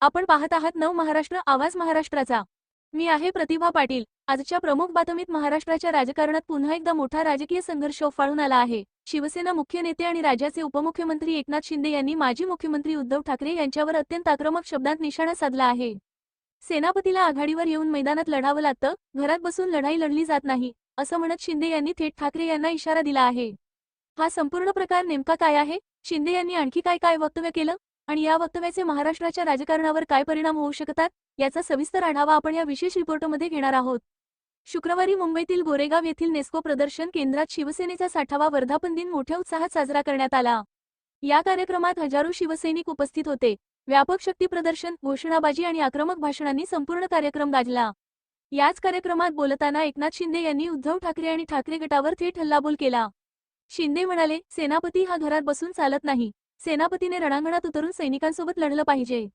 आपण पाहत आहात नव महाराष्ट्र आवाज महाराष्ट्राचा। मी आहे प्रतिभा पाटील। आजच्या प्रमुख बातमीत महाराष्ट्राच्या राजकारणात पुन्हा एकदा मोठा राजकीय संघर्ष उफाळून आला आहे। शिवसेना मुख्य नेते आणि राज्याचे उपमुख्यमंत्री एकनाथ शिंदे यांनी माजी मुख्यमंत्री उद्धव ठाकरे यांच्यावर अत्यंत आक्रमक शब्दांत निशाणा साधला आहे। सेनापतीला आघाडीवर येऊन मैदानात लढावं लागतं, घरात बसून लढाई लढली जात नाही, असं म्हणत शिंदे यांनी थेट ठाकरे यांना इशारा दिला आहे। हा संपूर्ण प्रकार नेमका काय आहे? शिंदे यांनी आणखी काय वक्तव्य केलं आणि या वक्तव्याचे महाराष्ट्राच्या राजकारणावर काय परिणाम होऊ शकतात याचा सविस्तर आढावा आपण या विशेष रिपोर्टमध्ये घेणार आहोत। शुक्रवारी मुंबईतील गोरेगाव येथील नेस्को प्रदर्शन केंद्रात शिवसेनेचा 60वा वर्धापन दिन मोठ्या उत्साहात साजरा करण्यात आला। या कार्यक्रमात हजारो शिवसैनिक उपस्थित होते। व्यापक शक्ती प्रदर्शन, घोषणाबाजी आणि आक्रमक भाषणांनी संपूर्ण कार्यक्रम गाजला। याच कार्यक्रमात बोलताना एकनाथ शिंदे यांनी उद्धव ठाकरे आणि ठाकरे गटावर थेट हल्लाबोल केला। शिंदे म्हणाले, सेनापती हा घरात बसून चालत नाही, सेनापतीने रणांगणात उतरून सैनिकांसोबत लढलं पाहिजे।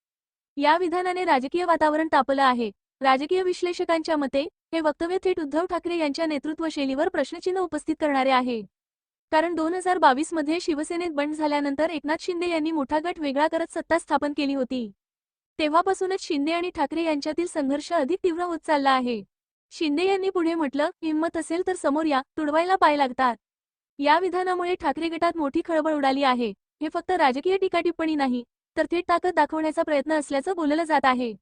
या विधानाने राजकीय वातावरण तापलं आहे। राजकीय विश्लेषकांच्या मते हे वक्तव्य थेट उद्धव ठाकरे यांच्या नेतृत्व शैलीवर प्रश्नचिन्ह उपस्थित करणारे आहे। कारण 2022 मध्ये शिवसेनेत बंड झाल्यानंतर एकनाथ शिंदे यांनी मोठा गट वेगळा करत सत्ता स्थापन केली होती। तेव्हापासूनच शिंदे आणि ठाकरे यांच्यातील संघर्ष अधिक तीव्र होत चालला आहे। शिंदे यांनी पुढे म्हटलं, हिम्मत असेल तर समोर या, तुडवायला पाय लागतात। या विधानामुळे ठाकरे गटात मोठी खळबळ उडाली आहे। हे फक्त राजकीय टीकाटिप्पणी नाही, तर थेट ताकद दाखवण्याचा प्रयत्न असल्याचं बोललं जात आहे।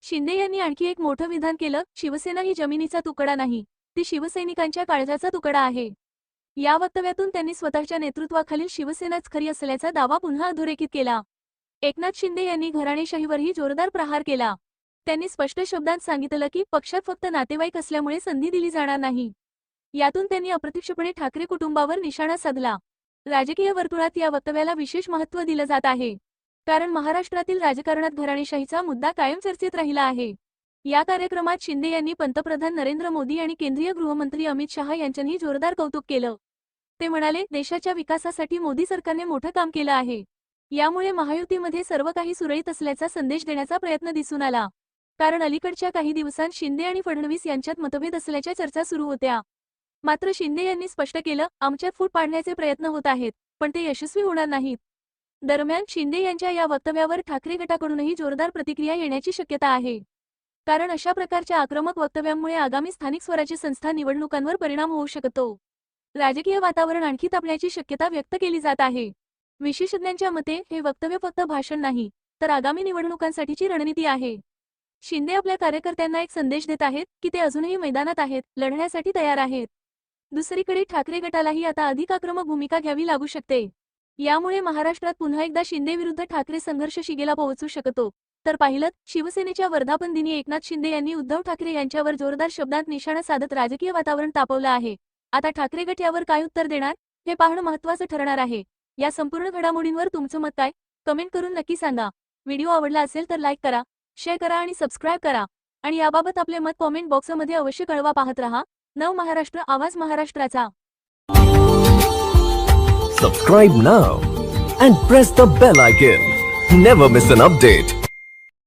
शिंदे यांनी आणखी एक मोठं विधान केलं, शिवसेना ही जमिनीचा तुकडा नाही, ती शिवसैनिकांच्या काळजाचा तुकडा आहे। या वक्तव्यातून त्यांनी स्वतःच्या नेतृत्वाखालील शिवसेनाच खरी असल्याचा दावा पुन्हा अधोरेखित केला। एकनाथ शिंदे यांनी घराणेशाहीवरही जोरदार प्रहार केला। त्यांनी स्पष्ट शब्दांत सांगितलं की पक्षात फक्त नातेवाईक असल्यामुळे संधी दिली जाणार नाही। यातून त्यांनी अप्रत्यक्षपणे ठाकरे कुटुंबावर निशाणा साधला। राजकीय वर्तुळात या वक्तव्याला विशेष महत्त्व दिलं जात आहे, कारण महाराष्ट्रातील राजकारणात घराणेशाहीचा मुद्दा कायम चर्चेत राहिला आहे। या कार्यक्रमात शिंदे यांनी पंतप्रधान नरेंद्र मोदी आणि केंद्रीय गृहमंत्री अमित शहा यांचंही जोरदार कौतुक केलं। ते म्हणाले, देशाच्या विकासासाठी मोदी सरकारने मोठं काम केलं आहे। यामुळे महायुतीमध्ये सर्व काही सुरळीत असल्याचा संदेश देण्याचा प्रयत्न दिसून आला। कारण अलीकडच्या काही दिवसांत शिंदे आणि फडणवीस यांच्यात मतभेद असल्याच्या चर्चा सुरू होत्या। मात्र शिंदे यांनी स्पष्ट केलं, आमच्यात फूट पाडण्याचे प्रयत्न होत आहेत, पण ते यशस्वी होणार नाहीत। दरम्यान शिंदे यांच्या या वक्तव्यावर ठाकरे गटाकडूनही जोरदार प्रतिक्रिया येण्याची शक्यता आहे। कारण अशा प्रकारच्या आक्रमक वक्तव्यांमुळे आगामी स्थानिक स्वराज्य संस्था निवडणुकांवर परिणाम होऊ शकतो। राजकीय वातावरण आणखी तापण्याची शक्यता व्यक्त केली जात आहे। विशेषज्ञांच्या मते हे वक्तव्य फक्त भाषण नाही, तर आगामी निवडणुकांसाठीची रणनीती आहे। शिंदे आपल्या कार्यकर्त्यांना एक संदेश देत आहेत की ते अजूनही मैदानात आहेत, लढण्यासाठी तयार आहेत। दुसरीकडे ठाकरे गटालाही आता अधिक आक्रमक भूमिका घ्यावी लागू शकते। यामुळे महाराष्ट्रात पुन्हा एकदा शिंदे विरुद्ध ठाकरे संघर्ष शिगेला पोहोचू शकतो। तर पाहिलं, शिवसेनेच्या वर्धापन दिनी एकनाथ शिंदे यांनी उद्धव ठाकरे यांच्यावर जोरदार शब्दांत निशाणा साधत राजकीय वातावरण तापवलं आहे। आता ठाकरे गट यावर काय उत्तर देणार हे पाहणं महत्त्वाचं ठरणार आहे। या संपूर्ण घडामोडींवर तुमचं मत काय? कमेंट करून नक्की सांगा। व्हिडिओ आवडला असेल तर लाईक करा, शेअर करा आणि सबस्क्राईब करा। आणि याबाबत आपले मत कमेंट बॉक्समध्ये अवश्य कळवा। पाहत रहा नव महाराष्ट्र आवाज महाराष्ट्राचा। Subscribe now and press the bell icon. Never miss an update.